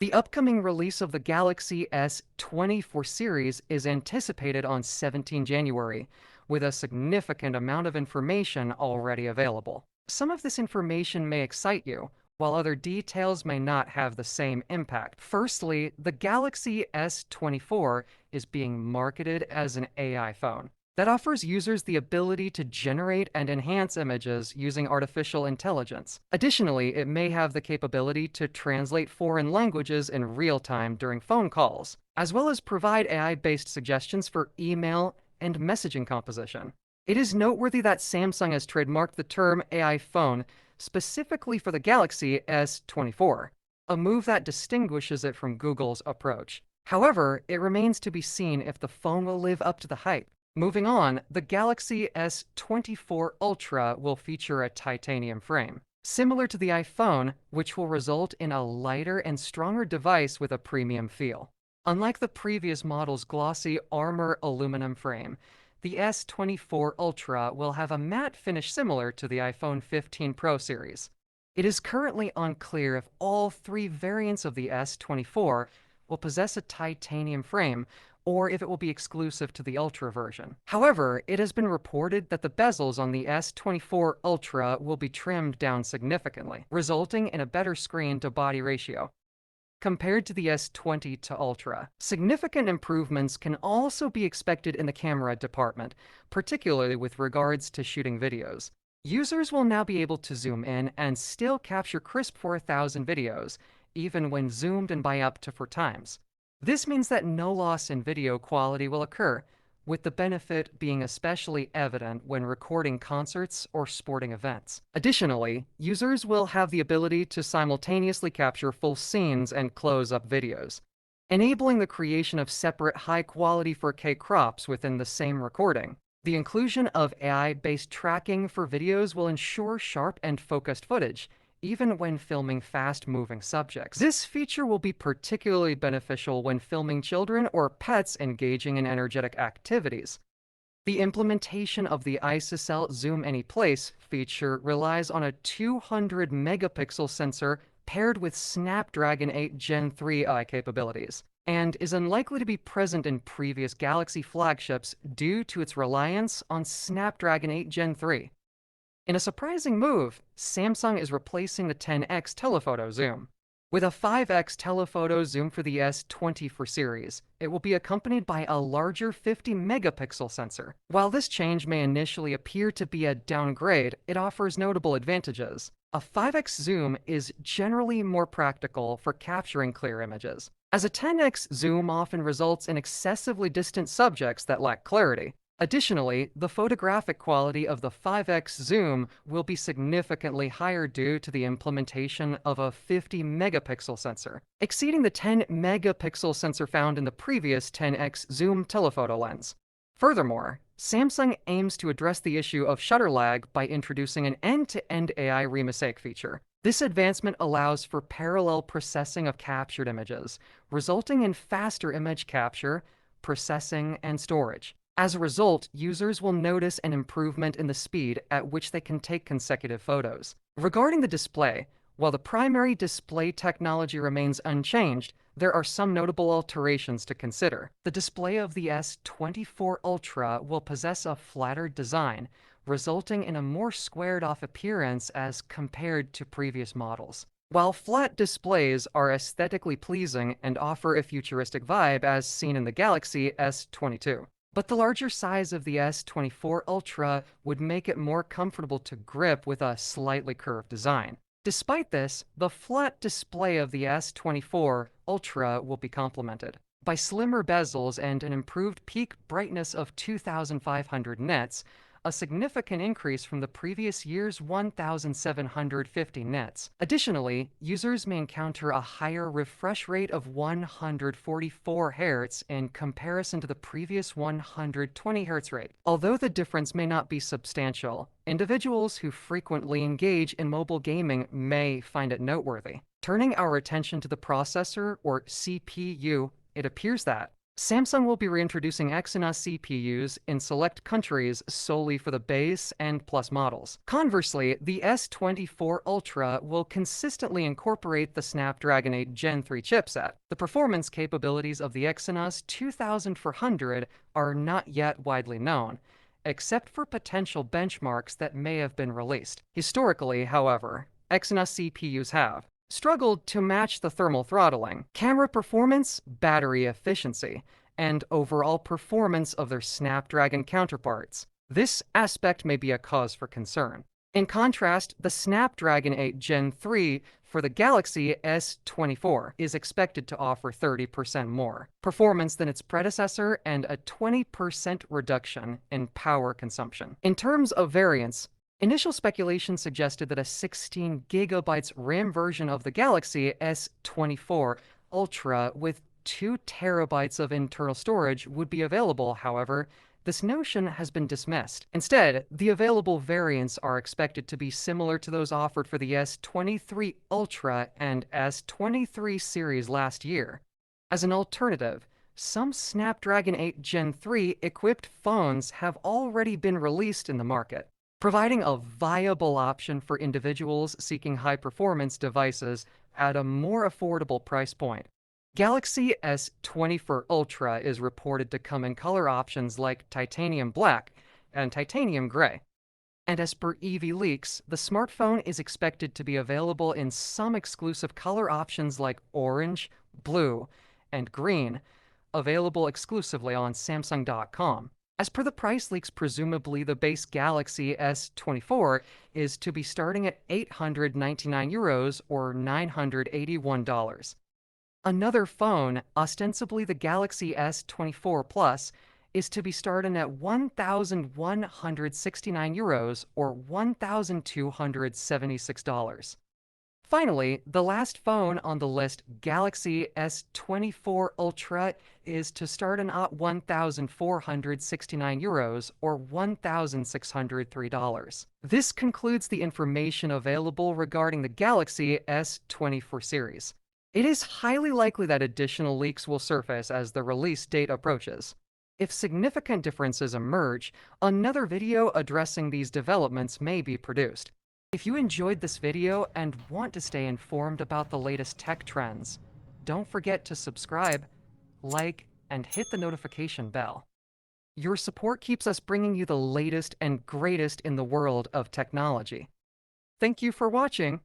The upcoming release of the Galaxy S24 series is anticipated on 17 January, with a significant amount of information already available. Some of this information may excite you, while other details may not have the same impact. Firstly, the Galaxy S24 is being marketed as an AI phone that offers users the ability to generate and enhance images using artificial intelligence. Additionally, it may have the capability to translate foreign languages in real time during phone calls, as well as provide AI-based suggestions for email and messaging composition. It is noteworthy that Samsung has trademarked the term AI phone specifically for the Galaxy S24, a move that distinguishes it from Google's approach. However, it remains to be seen if the phone will live up to the hype. Moving on, the Galaxy S24 Ultra will feature a titanium frame, similar to the iPhone, which will result in a lighter and stronger device with a premium feel. Unlike the previous model's glossy armor aluminum frame, the S24 Ultra will have a matte finish similar to the iPhone 15 Pro series. It is currently unclear if all three variants of the S24 will possess a titanium frame, or if it will be exclusive to the Ultra version. However, it has been reported that the bezels on the S24 Ultra will be trimmed down significantly, resulting in a better screen-to-body ratio compared to the S20 to Ultra. Significant improvements can also be expected in the camera department, particularly with regards to shooting videos. Users will now be able to zoom in and still capture crisp 4,000 videos, even when zoomed in by up to 4 times. This means that no loss in video quality will occur, with the benefit being especially evident when recording concerts or sporting events. Additionally, users will have the ability to simultaneously capture full scenes and close-up videos, enabling the creation of separate high-quality 4K crops within the same recording. The inclusion of AI-based tracking for videos will ensure sharp and focused footage, even when filming fast-moving subjects. This feature will be particularly beneficial when filming children or pets engaging in energetic activities. The implementation of the ISOCELL Zoom Anyplace feature relies on a 200-megapixel sensor paired with Snapdragon 8 Gen 3 AI capabilities, and is unlikely to be present in previous Galaxy flagships due to its reliance on Snapdragon 8 Gen 3. In a surprising move, Samsung is replacing the 10x telephoto zoom with a 5x telephoto zoom for the S24 series. It will be accompanied by a larger 50-megapixel sensor. While this change may initially appear to be a downgrade, it offers notable advantages. A 5x zoom is generally more practical for capturing clear images, as a 10x zoom often results in excessively distant subjects that lack clarity. Additionally, the photographic quality of the 5x zoom will be significantly higher due to the implementation of a 50-megapixel sensor, exceeding the 10-megapixel sensor found in the previous 10x zoom telephoto lens. Furthermore, Samsung aims to address the issue of shutter lag by introducing an end-to-end AI remosaic feature. This advancement allows for parallel processing of captured images, resulting in faster image capture, processing, and storage. As a result, users will notice an improvement in the speed at which they can take consecutive photos. Regarding the display, while the primary display technology remains unchanged, there are some notable alterations to consider. The display of the S24 Ultra will possess a flatter design, resulting in a more squared-off appearance as compared to previous models. While flat displays are aesthetically pleasing and offer a futuristic vibe as seen in the Galaxy S22. But the larger size of the S24 Ultra would make it more comfortable to grip with a slightly curved design. Despite this, the flat display of the S24 Ultra will be complemented by slimmer bezels and an improved peak brightness of 2,500 nits, a significant increase from the previous year's 1,750 nits. Additionally, users may encounter a higher refresh rate of 144 Hz in comparison to the previous 120 Hz rate. Although the difference may not be substantial, individuals who frequently engage in mobile gaming may find it noteworthy. Turning our attention to the processor, or CPU, it appears that Samsung will be reintroducing Exynos CPUs in select countries solely for the base and Plus models. Conversely, the S24 Ultra will consistently incorporate the Snapdragon 8 Gen 3 chipset. The performance capabilities of the Exynos 2400 are not yet widely known, except for potential benchmarks that may have been released. Historically, however, Exynos CPUs have struggled to match the thermal throttling, camera performance, battery efficiency, and overall performance of their Snapdragon counterparts. This aspect may be a cause for concern. In contrast, the Snapdragon 8 Gen 3 for the Galaxy S24 is expected to offer 30% more performance than its predecessor and a 20% reduction in power consumption. In terms of variants, initial speculation suggested that a 16 gigabytes RAM version of the Galaxy S24 Ultra with 2 terabytes of internal storage would be available. However, this notion has been dismissed. Instead, the available variants are expected to be similar to those offered for the S23 Ultra and S23 series last year. As an alternative, some Snapdragon 8 Gen 3 equipped phones have already been released in the market, providing a viable option for individuals seeking high-performance devices at a more affordable price point. Galaxy S24 Ultra is reported to come in color options like titanium black and titanium gray. And as per EV leaks, the smartphone is expected to be available in some exclusive color options like orange, blue, and green, available exclusively on Samsung.com. As per the price leaks, presumably the base Galaxy S24 is to be starting at €899 or $981. Another phone, ostensibly the Galaxy S24 Plus, is to be starting at €1,169 or $1,276. Finally, the last phone on the list, Galaxy S24 Ultra, is to start at €1,469 or $1,603. This concludes the information available regarding the Galaxy S24 series. It is highly likely that additional leaks will surface as the release date approaches. If significant differences emerge, another video addressing these developments may be produced. If you enjoyed this video and want to stay informed about the latest tech trends, don't forget to subscribe, like, and hit the notification bell. Your support keeps us bringing you the latest and greatest in the world of technology. Thank you for watching.